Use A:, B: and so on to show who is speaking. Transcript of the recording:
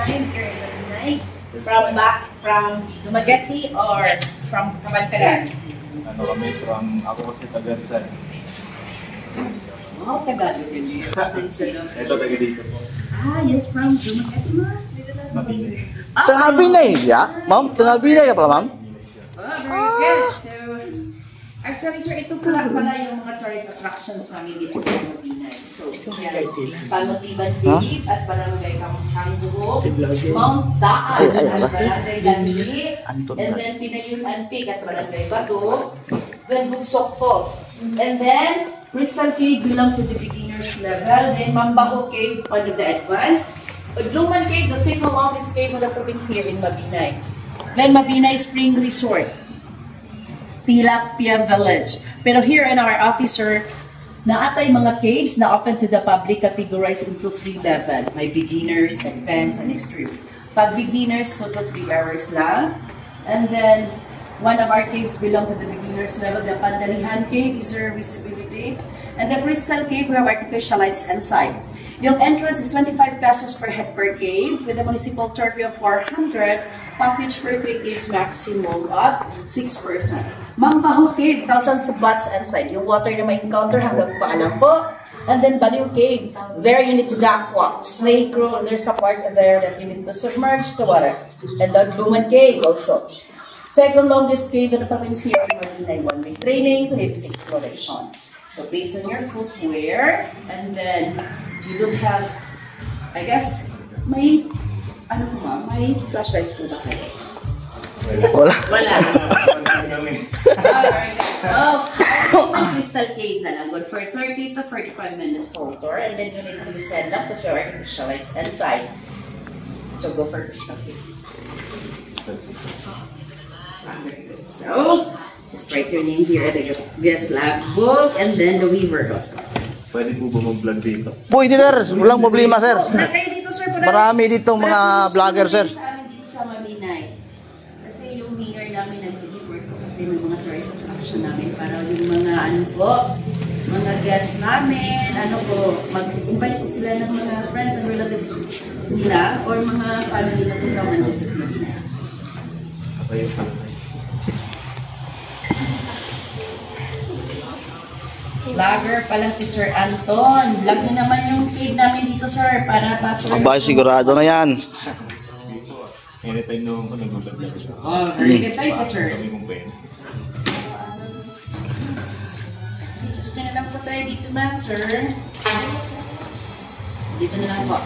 A: time here in Maynay? From Dumaguete or from Kabankalan?
B: Ano kami ako kasi taga-Rizal.
A: Oh, Tagalog din.
B: Ito taga dito po.
A: Yes, from Dumaguete mo.
B: Mabinay.
C: Tengah Binay ya? Ma'am, tengah Binay ka pala, ma'am?
A: Very good. So, actually, sir, ito pala yung mga tourist attractions namin dito sa Mabinay. So, Panutiban Cave at Barangay Kambuhog, Mount Daan at Barangay Danli, and then Pinayunan Peak at Barangay Bato, then Bugsok Falls. And then, Crystal Cave belong to the beginner's level, then Mambaho Cave under the advanced, Udluman Cave, the second longest cave of the province here in Mabinay. Then Mabinay Spring Resort, Tilapia Village. Pero here in our officer, naatay mga caves na open to the public, categorized into 3 levels. May beginners, advanced, and extreme. Pag beginners, 2 to 3 hours lang. And then, one of our caves belong to the beginners level. The Pandalihan Cave is zero visibility. And the Crystal Cave, we have artificial lights inside. Yung entrance is 25 pesos per head per cave with a municipal turf of 400, package per 3 caves maximum of 6%. Mambaho Cave, thousands of bats inside. Yung water na may encounter hanggang paalam po. And then Baliw Cave, there you need to duck walk, snake roll, there's a part there that you need to submerge the water. And then Duman Cave also. Second longest cave in the province here in Maynay, 1 week training, 3 exploration. So based on your footwear, and then you don't have, I guess, may flashlights po ba kayo?
C: Wala.
A: Alright, so, Crystal Cave na lang, good for 30 to 45 minutes whole tour, and then you need to stand up because there are artificial lights inside. So go for Crystal Cave. So, just write your name here at the guest lab book, and then the weaver also.
B: Pwede po ba mag-vlog dito?
C: Pwede sir, walang problema sir.
A: Dito, sir,
C: Marami ditong mga vlogger sir.
A: Sa amin dito sa Mabinay. Kasi yung mayor namin nag-report ko kasi ng mga tourist attraction namin para yung mga mga guests namin, mag-invite ko sila ng mga friends and relatives nila or mga family na to come and visit Mabinay.
B: Okay,
A: Vlogger pala si Sir Anton. Vlog nyo naman yung cave namin dito, sir, para pa-sir.
C: Aba, sigurado na yan.
B: Anytime nung nag-vlog lang siya.
A: Oh, very good time po, sir.
B: Kami kung pwede.
A: Just na lang po tayo dito, ma'am, sir. Dito na lang po.